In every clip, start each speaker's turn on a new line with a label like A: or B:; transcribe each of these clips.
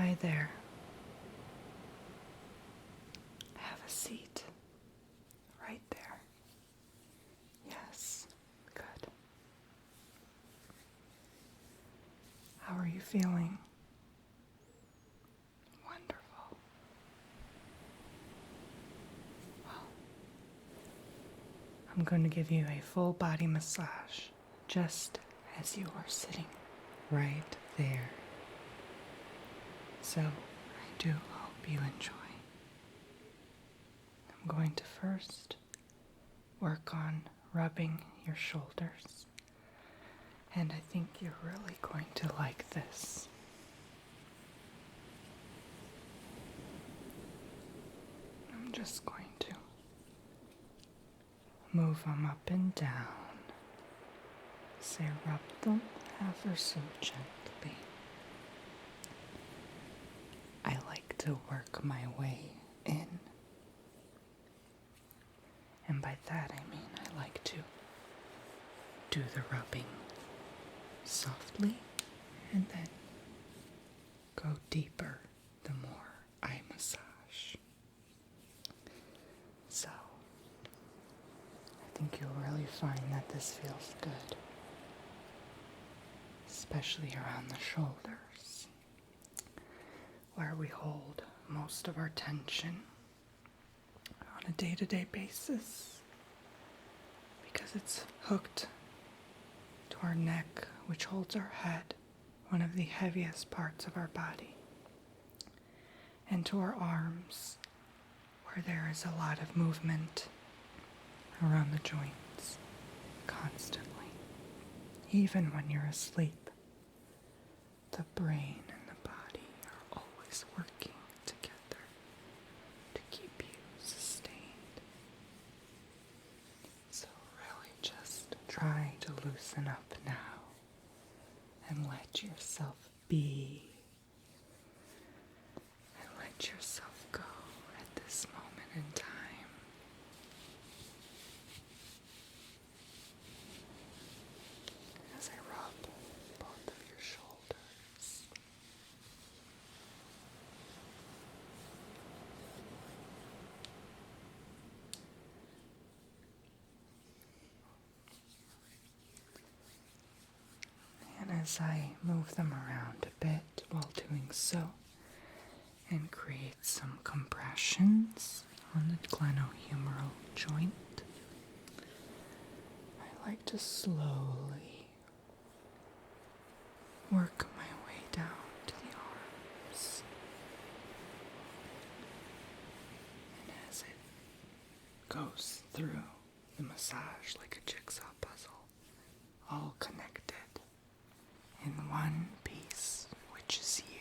A: Hi there. Have a seat. Right there. Yes. Good. How are you feeling? Wonderful. Well, I'm going to give you a full body massage just as you are sitting right there. So, I do hope you enjoy. I'm going to first work on rubbing your shoulders, and I think you're really going to like this. I'm just going to move them up and down. Say rub them ever so gently. I like to work my way in. And by that I mean I like to do the rubbing softly and then go deeper the more I massage. So, I think you'll really find that this feels good, especially around the shoulders, where we hold most of our tension on a day-to-day basis, because it's hooked to our neck, which holds our head, one of the heaviest parts of our body, and to our arms, where there is a lot of movement around the joints constantly. Even when you're asleep, the brain and the body are always working together to keep you sustained. So really just try to loosen up now and let yourself be, and let yourself go at this moment in time. As I rub both of your shoulders. And as I move them around a bit while doing so, and create some compressions on the glenohumeral joint, I like to slowly work my way down to the arms. And as it goes through the massage like a jigsaw puzzle, all connected in one piece, which is you.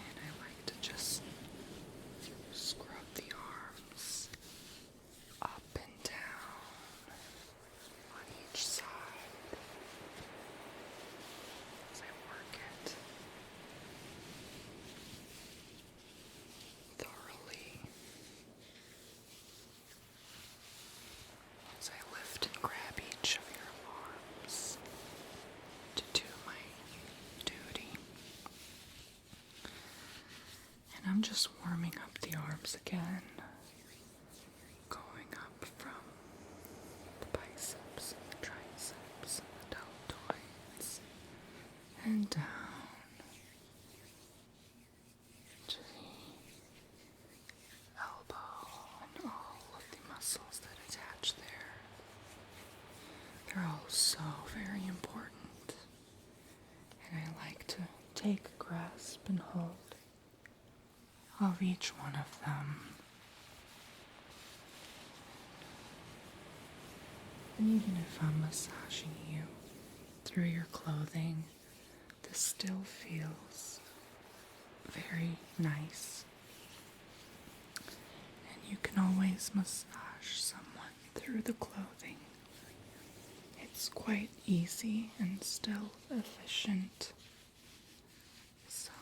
A: And I like to just scrub the arms up and down on each side as I work it thoroughly. As I lift and grab each of your arms to do my duty. And I'm just warming up the arms again, going up from the biceps, and the triceps, and the deltoids, and down to the elbow and all of the muscles that attach there. They're all so very important, and I like to take a grasp and hold of each one of them. And even if I'm massaging you through your clothing, this still feels very nice. And you can always massage someone through the clothing. It's quite easy and still efficient. So,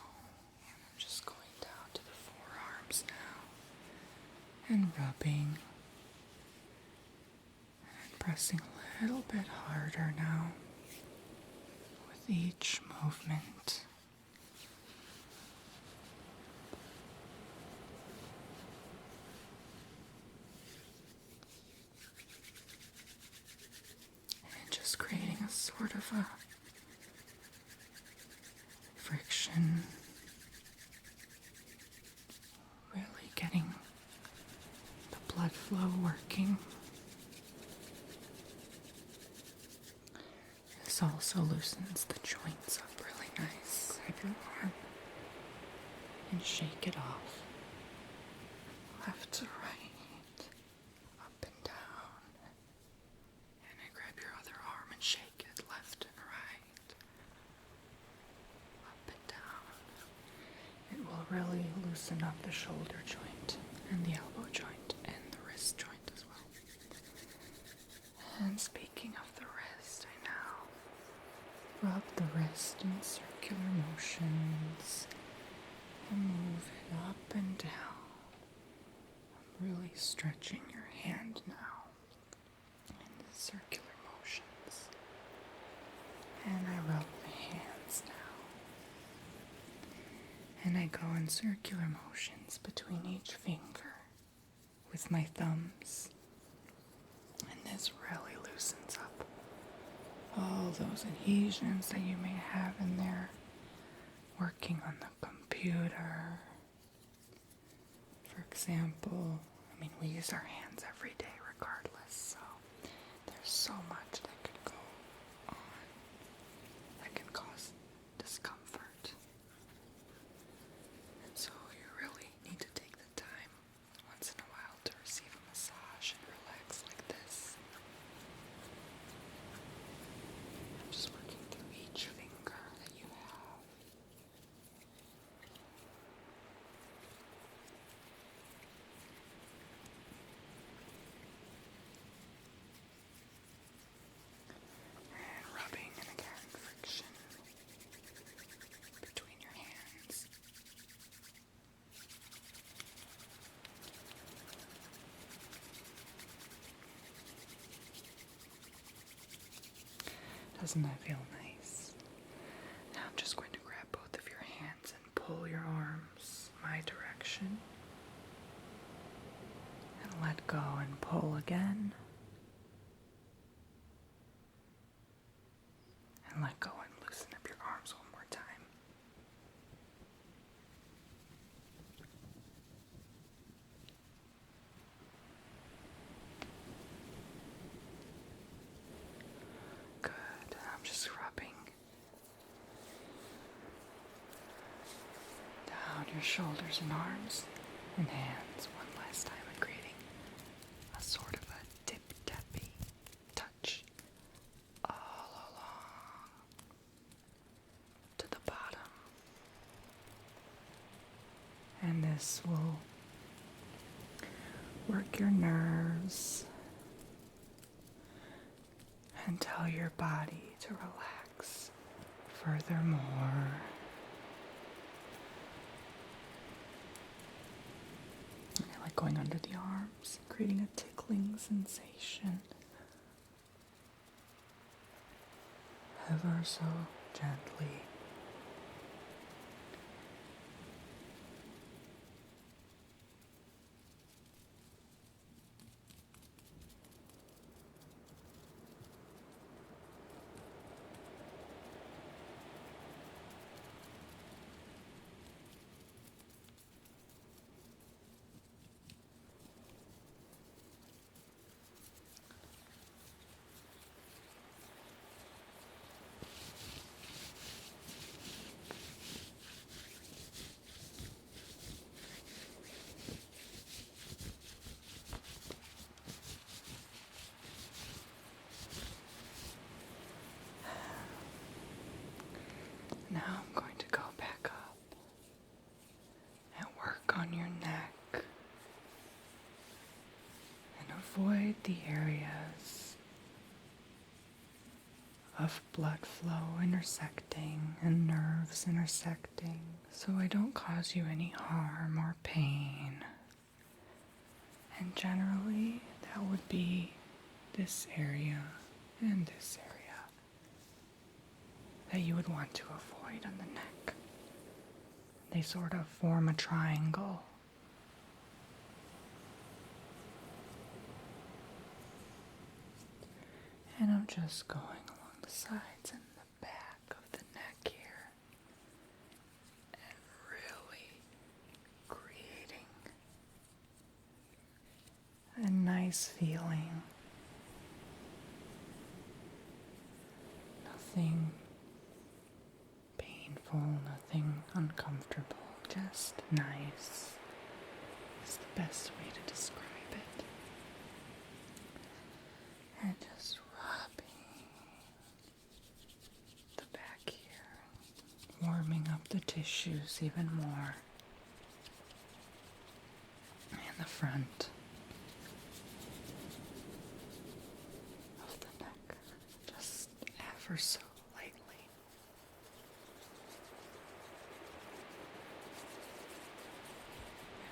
A: I'm just going down to the forearms now and rubbing and pressing a little bit harder now with each movement. sort of a friction, really getting the blood flow working. This also loosens the joints up really nice. Grab your arm and shake it off. Left to right, up and down. And I grab your other arm and shake it left and right, up and down. It will really loosen up the shoulder joint and the elbow joint and the wrist joint as well. And speaking of the wrist, I now rub the wrist in circular motions and move it up and down. I'm really stretching your hand now in circular motions. And I rub the hands now. And I go in circular motions between each finger with my thumbs. And this really loosens up all those adhesions that you may have in there working on the computer. For example, we use our hands every day regardless, so there's so much that could go on that can cause discomfort. And so you really need to take the time once in a while to receive a massage and relax like this. I'm just working through each finger that you have. And rubbing, and again, friction between your hands. Doesn't that feel nice? Now I'm just going to grab both of your hands and pull your arms my direction. And let go and pull again. And let go and loosen up your arms one more time. Good. I'm just rubbing down your shoulders and arms and hands one last time and creating a sort of a tip-tappy touch all along to the bottom. And this will work your nerves and tell your body to relax furthermore. I like going under the arms, creating a tickling sensation. Ever so gently. Now I'm going to go back up and work on your neck and avoid the areas of blood flow intersecting and nerves intersecting so I don't cause you any harm or pain. And generally that would be this area and this area that you would want to avoid on the neck. They sort of form a triangle. And I'm just going along the the sides and the back of the neck here, and really creating a nice feeling. Nothing painful, nothing uncomfortable, just nice is the best way to describe it. And just rubbing the back here, warming up the tissues even more, and the front of the neck, just ever so lightly.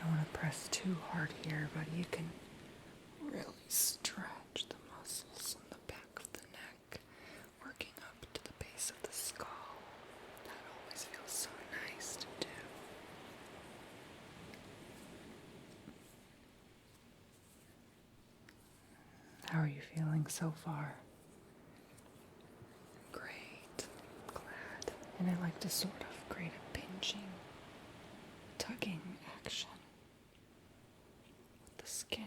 A: I don't want to press too hard here, but you can really stretch the muscles in the back of the neck, working up to the base of the skull. That always feels so nice to do. How are you feeling so far? Great. Glad. And I like to sort of create a pinching, tugging action with the skin.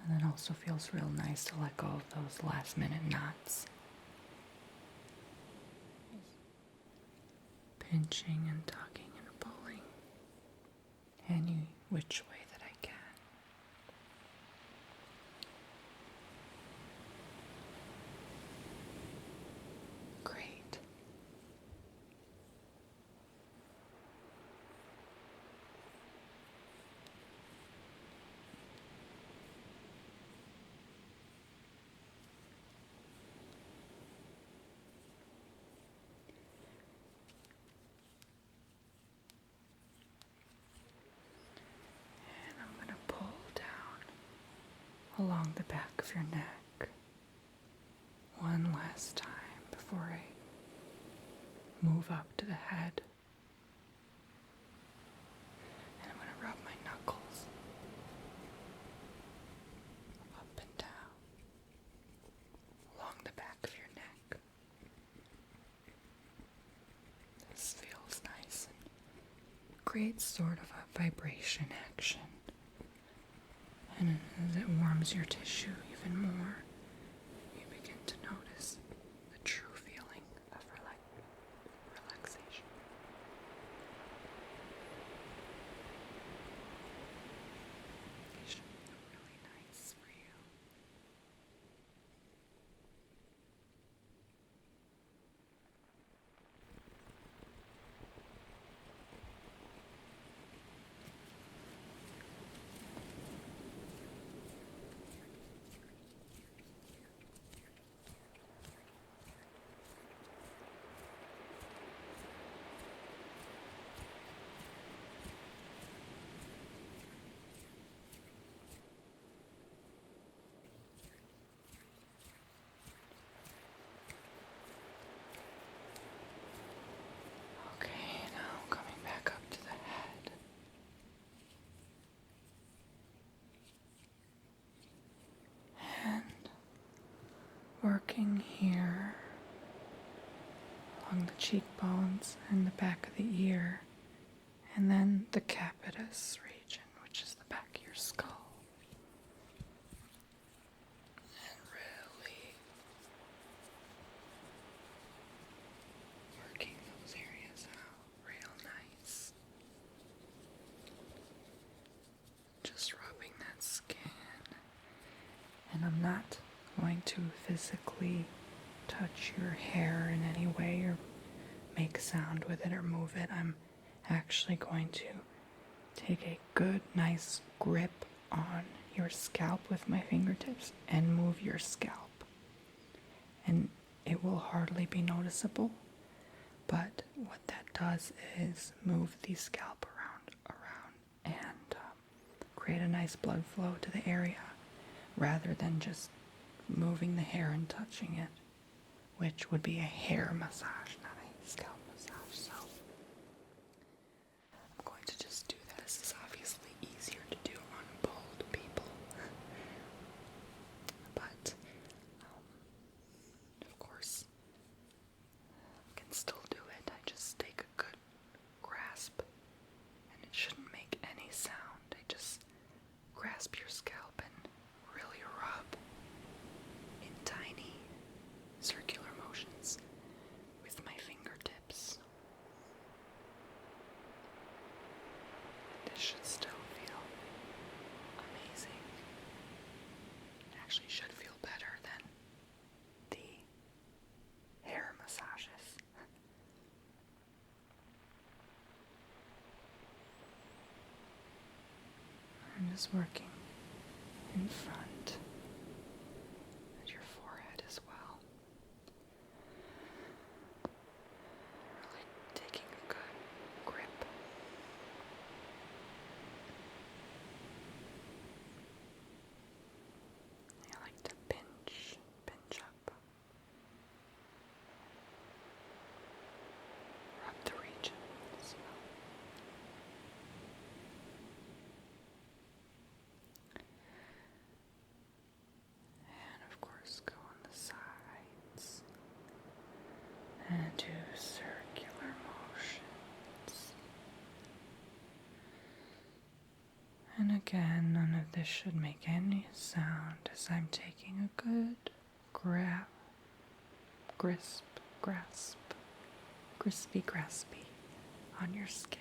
A: And it also feels real nice to let go of those last minute knots. Pinching and tugging and pulling any which way that I can. Great. Along the back of your neck one last time before I move up to the head. And I'm going to rub my knuckles up and down along the back of your neck. This feels nice and creates sort of a vibration action. And as it warms your tissue even more, you begin to notice the true feeling of relaxation. It should feel really nice for you. Working here along the cheekbones and the back of the ear, and then the capitis region, which is the back of your skull. And really working those areas out real nice. Just rubbing that skin. And I'm not going to physically touch your hair in any way or make sound with it or move it. I'm actually going to take a good, nice grip on your scalp with my fingertips and move your scalp. And it will hardly be noticeable, but what that does is move the scalp around and create a nice blood flow to the area rather than just moving the hair and touching it, which would be a hair massage, not a scalp massage. So I'm going to just do that. This is obviously easier to do on bald people. is working in front at your forehead as well. Really taking a good grip. I like to pinch up. Rub the region as well. And of course go on the sides and do circular motions. And again, none of this should make any sound as I'm taking a good crispy, graspy on your skin.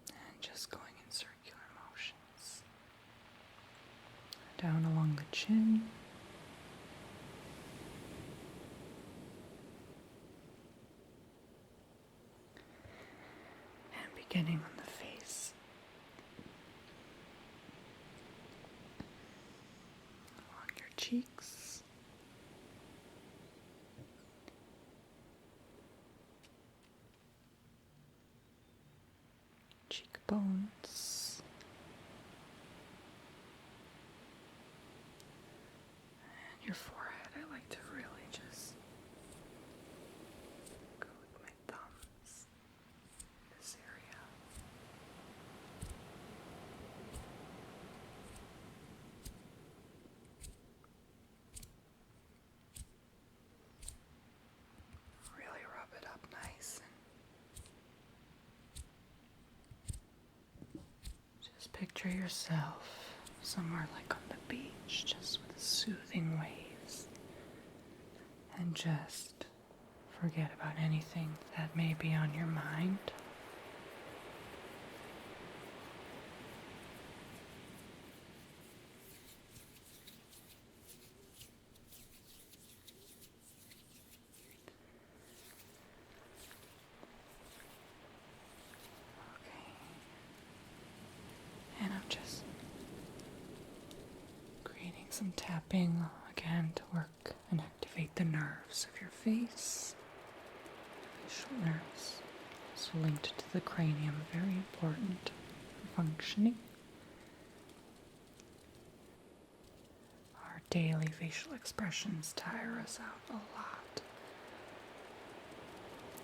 A: And just going in circular motions. Down along the chin. And beginning on the face. Along your cheeks. Cheekbones, and your forehead. I like to really just go with my thumbs in this area. Really rub it up nice. Picture yourself somewhere like on the beach, just with soothing waves, and just forget about anything that may be on your mind. And I'm just creating some tapping again to work and activate the nerves of your face. Facial nerves, so linked to the cranium, very important for functioning. Our daily facial expressions tire us out a lot,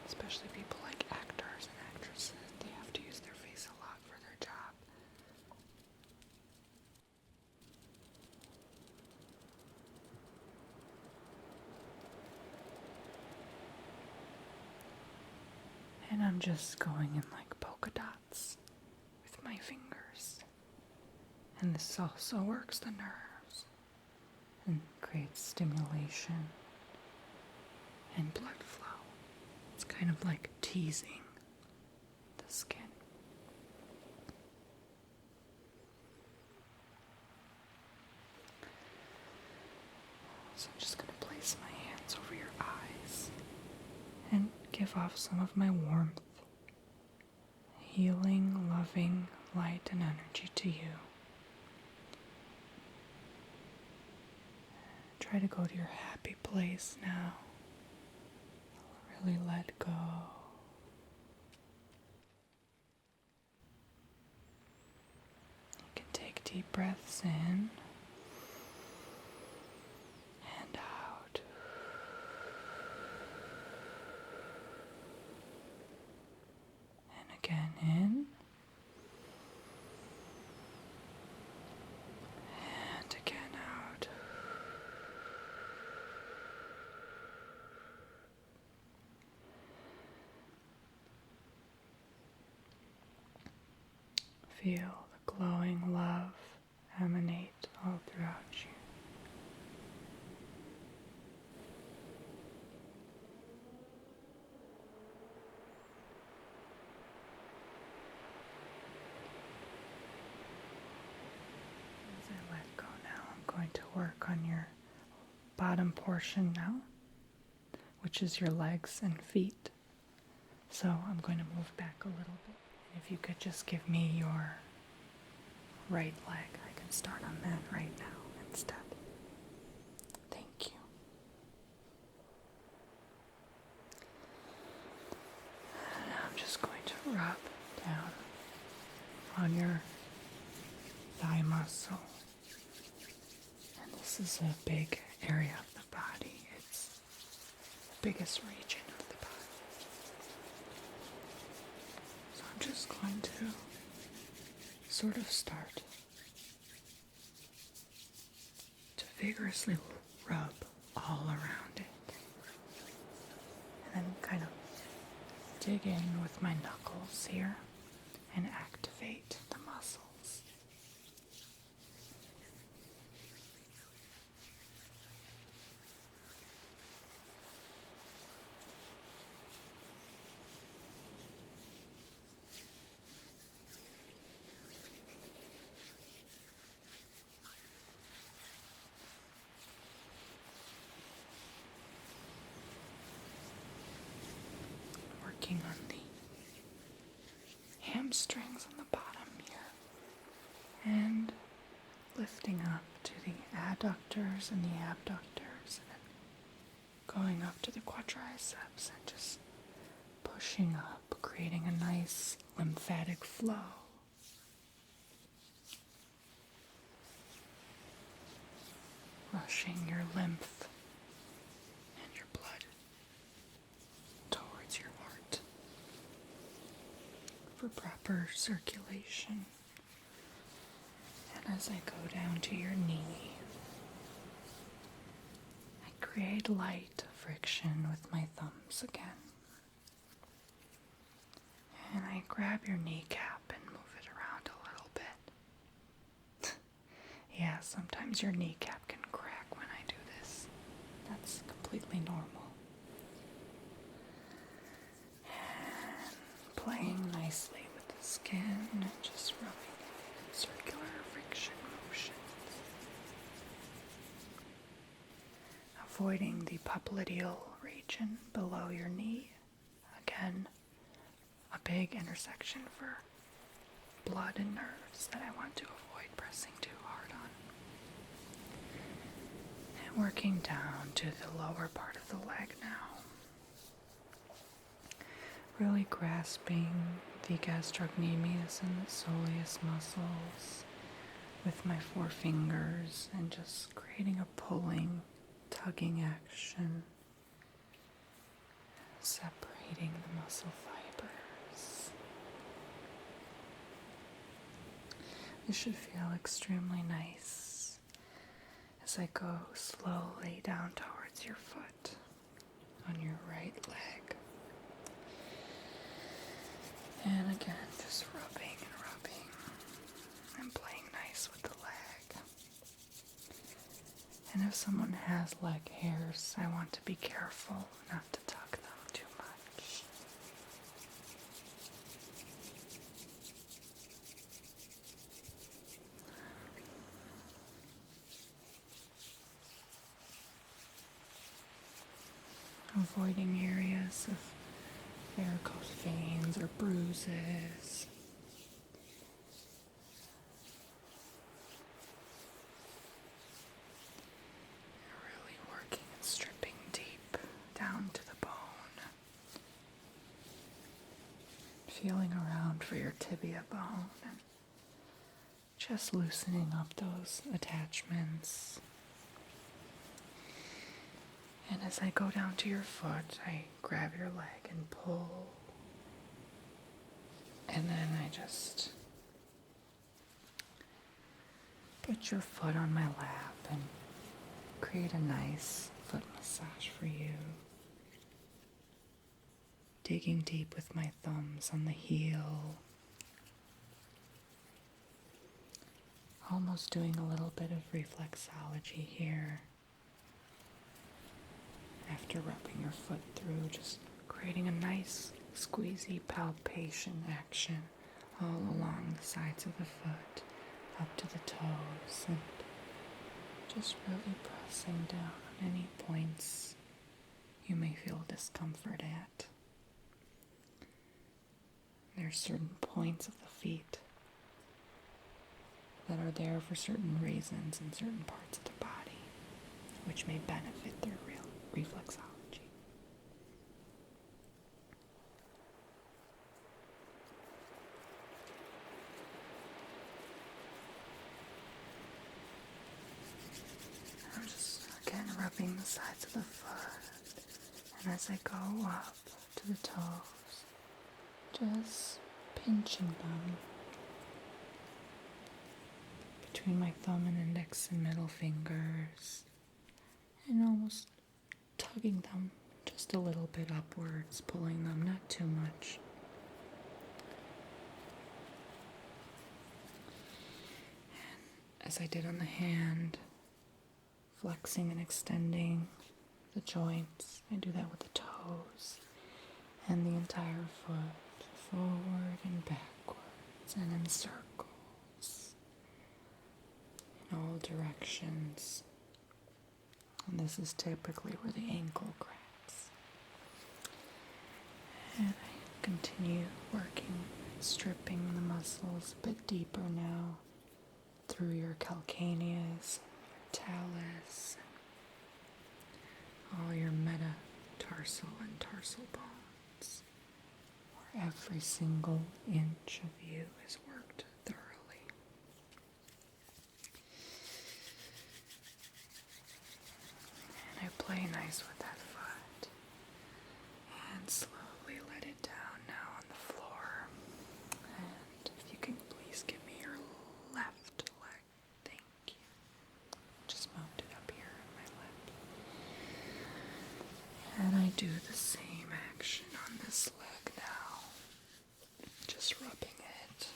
A: especially people like actors and actresses. They have to use their face a lot for their job. And I'm just going in like polka dots with my fingers. And this also works the nerves and creates stimulation and blood flow. It's kind of like teasing the skin. So I'm just going to place my hands over your eyes and give off some of my warmth, healing, loving light and energy to you. Try to go to your happy place now. Really let go. You can take deep breaths in and out. And again in. And again out. Feel the glowing love emanate all throughout you. As I let go now, I'm going to work on your bottom portion now, which is your legs and feet. So I'm going to move back a little bit If you could just give me your right leg, I can start on that right now instead. Thank you. And now I'm just going to rub down on your thigh muscle. And this is a big area of the body. It's the biggest region of the body. So I'm just going to sort of start to vigorously rub all around it. And then kind of dig in with my knuckles here and activate the muscles. Working on the hamstrings on the bottom here and lifting up to the adductors and the abductors and then going up to the quadriceps and just pushing up, creating a nice lymphatic flow. Rushing your lymph and your blood towards your heart for proper circulation. And as I go down to your knee, I create light friction with my thumbs again. And I grab your kneecap and move it around a little bit. Yeah, sometimes your kneecap can crack when I do this. That's completely normal. And playing nicely with the skin and just rubbing circular friction motions. Avoiding the popliteal region below your knee. Again, a big intersection for blood and nerves that I want to avoid pressing too hard on. And working down to the lower part of the leg now. Really grasping the gastrocnemius and the soleus muscles with my forefingers and just creating a pulling, tugging action, separating the muscle fibers. This should feel extremely nice as I go slowly down towards your foot on your right leg. And again, just rubbing and playing nice with the leg. And if someone has leg hairs, I want to be careful not to tug them too much. Avoiding areas of varicose veins or bruises. Really working and stripping deep down to the bone. Feeling around for your tibia bone and just loosening up those attachments. And as I go down to your foot, I grab your leg and pull. And then I just put your foot on my lap and create a nice foot massage for you. Digging deep with my thumbs on the heel. Almost doing a little bit of reflexology here. After rubbing your foot through, just creating a nice squeezy palpation action all along the sides of the foot, up to the toes, and just really pressing down on any points you may feel discomfort at. There's certain points of the feet that are there for certain reasons in certain parts of the body, which may benefit their reflexology. I'm just, again, rubbing the sides of the foot, and as I go up to the toes, just pinching them between my thumb and index and middle fingers, and almost tugging them just a little bit upwards, pulling them, not too much. And as I did on the hand, flexing and extending the joints, I do that with the toes and the entire foot, forward and backwards and in circles, in all directions. And this is typically where the ankle cracks. And I continue working, stripping the muscles a bit deeper now through your calcaneus, your talus, all your metatarsal and tarsal bones, where every single inch of you is worked thoroughly. And I play nice with that foot and slowly let it down now on the floor. And if you can please give me your left leg, thank you. Just mount it up here on my lip. And I do the same action on this leg now, just rubbing it,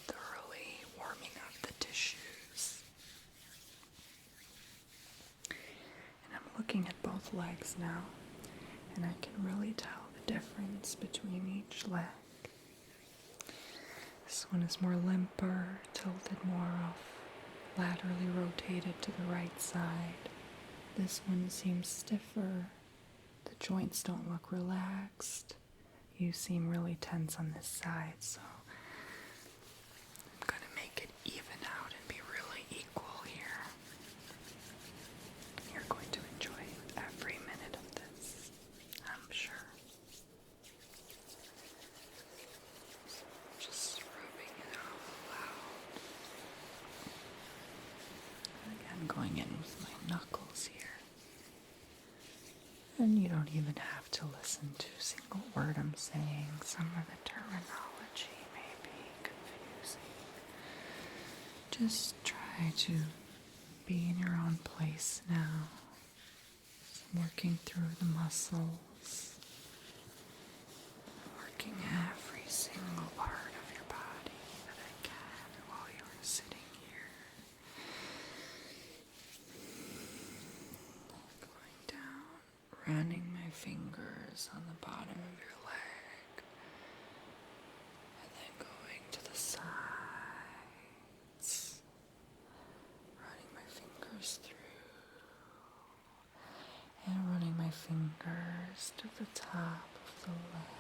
A: thoroughly warming up the tissues. And I'm looking at both legs now, and I can really tell the difference between each leg. This one is more limper, tilted more off, laterally rotated to the right side. This one seems stiffer. The joints don't look relaxed. You seem really tense on this side, so I'm going to make it even out and be really equal here. You're going to enjoy every minute of this, I'm sure. So just rubbing it all out. Again, going in with my knuckles here. And you don't even have to listen to a single word I'm saying. Some of the terminology may be confusing. Just try to be in your own place now. Just working through the muscles. Working every single part of your body that I can while you're sitting here. Going down, running my fingers on the bottom of your leg, and then going to the sides, running my fingers through, and running my fingers to the top of the leg.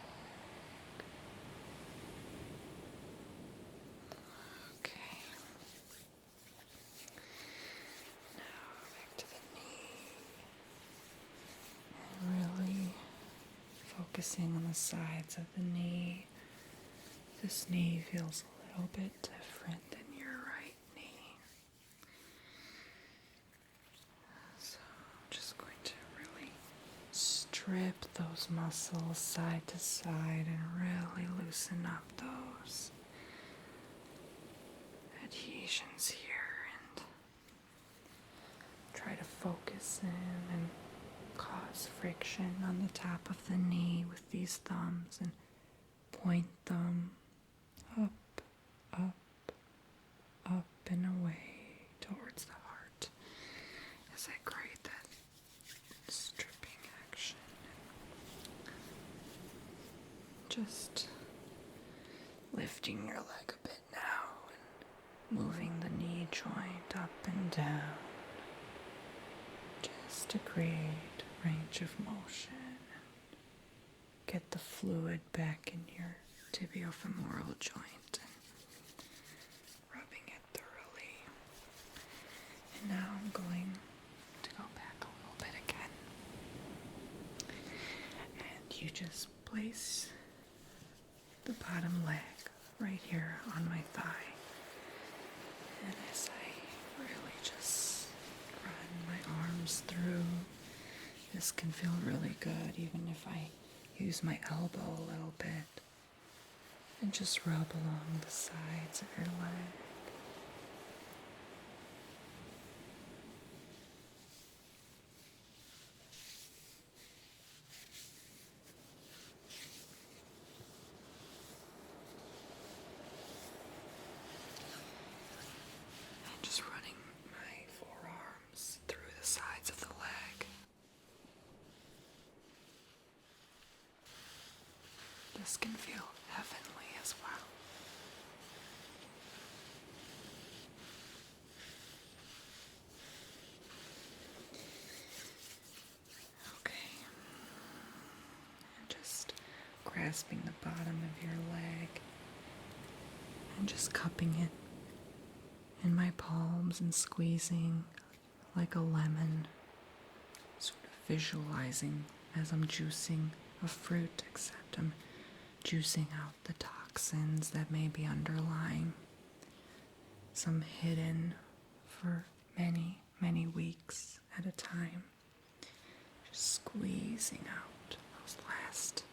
A: Okay. Now back to the knee. And really focusing on the sides of the knee. This knee feels a little bit different than your right knee. So I'm just going to really strip those muscles side to side and really loosen up those adhesions here and try to focus in and cause friction on the top of the knee with these thumbs and point them up, up, up and away towards the heart as I create that stripping action. Just lifting your leg a bit now and moving the knee joint up and down just to create range of motion and get the fluid back in your tibiofemoral joint and rubbing it thoroughly. And now I'm going to go back a little bit again. And you just place the bottom leg right here on my thigh. And as I really just run my arms through, this can feel really good, even if I use my elbow a little bit and just rub along the sides of your leg. And just running my forearms through the sides of the leg. This can feel heavenly as well. Okay. And just grasping the bottom of your leg and just cupping it in my palms and squeezing like a lemon, sort of visualizing as I'm juicing a fruit, except I'm juicing out the toxins that may be underlying, some hidden for many, many weeks at a time. Just squeezing out those last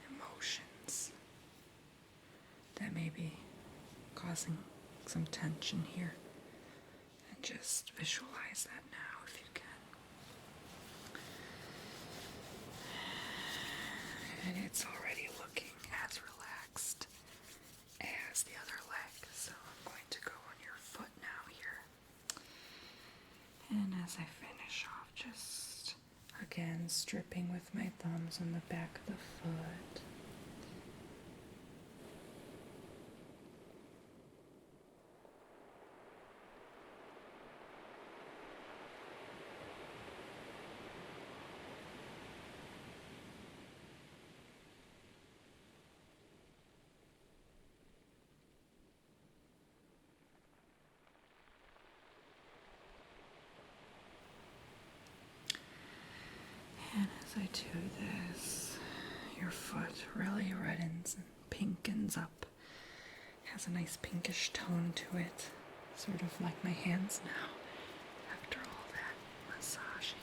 A: emotions that may be causing some tension here. And just visualize that now if you can. And it's already looking as relaxed as the other leg. So I'm going to go on your foot now here. And as I finish off, just again stripping with my thumbs on the back of the foot. And as I do this, your foot really reddens and pinkens up. Has a nice pinkish tone to it, sort of like my hands now, after all that massaging.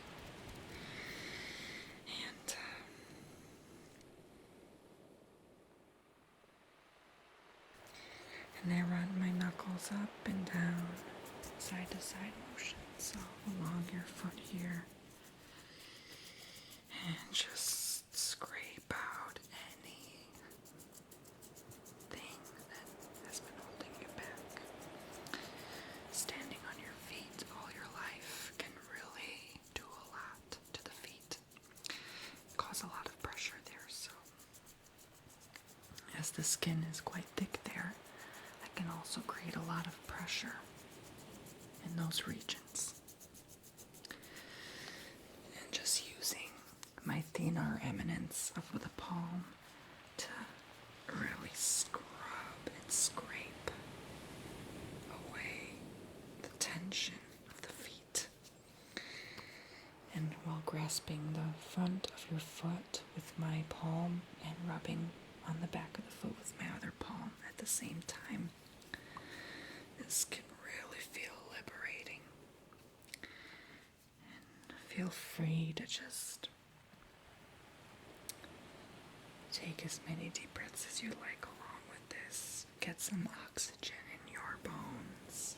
A: And I run my knuckles up and down, side to side motions all along your foot here. And just scrape out anything that has been holding you back. Standing on your feet all your life can really do a lot to the feet. Cause a lot of pressure there, so as the skin is quite thick there, that can also create a lot of pressure in those regions. And just using my thinner eminence of the palm to really scrub and scrape away the tension of the feet. And while grasping the front of your foot with my palm and rubbing on the back of the foot with my other palm at the same time, this can really feel liberating. And feel free to just take as many deep breaths as you like along with this. Get some oxygen in your bones.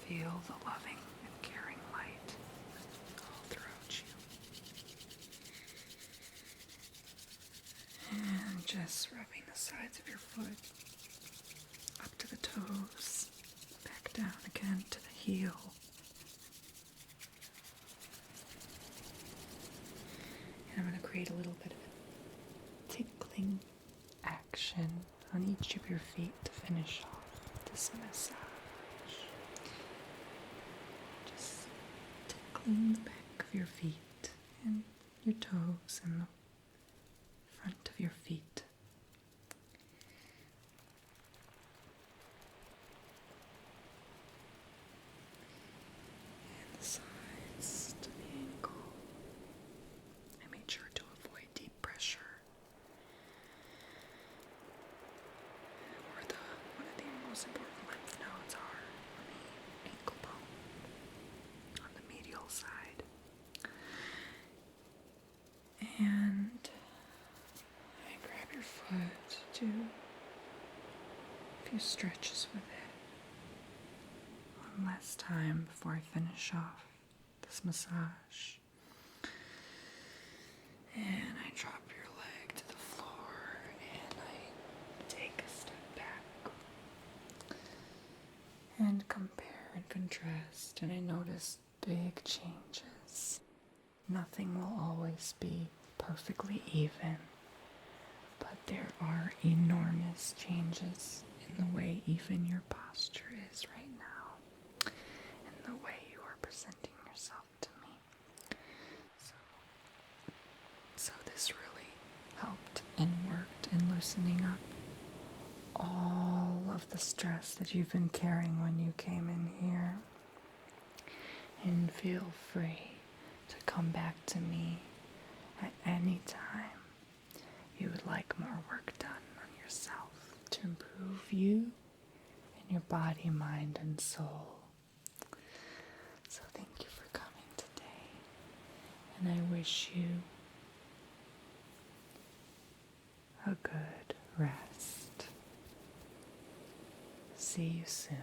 A: Feel the loving and caring light all throughout you. And just rubbing the sides of your foot up to the toes, back down again to the heel. And I'm going to create a little bit of a tickling action on each of your feet to finish off this massage. Just feeling the back of your feet and your toes and the front of your feet. And the sides to the ankle. I made sure to avoid deep pressure. Where one of the most important lymph nodes are on the ankle bone, on the medial side. And I grab your foot, do a few stretches with it. One last time before I finish off this massage. And I drop your leg to the floor and I take a step back and compare and contrast, and I notice big changes. Nothing will always be perfectly even, but there are enormous changes in the way even your posture is right now, and the way you are presenting yourself to me. So this really helped and worked in loosening up all of the stress that you've been carrying when you came in here. And feel free to come back to me at any time you would like more work done on yourself to improve you and your body, mind, and soul. So thank you for coming today, and I wish you a good rest. See you soon.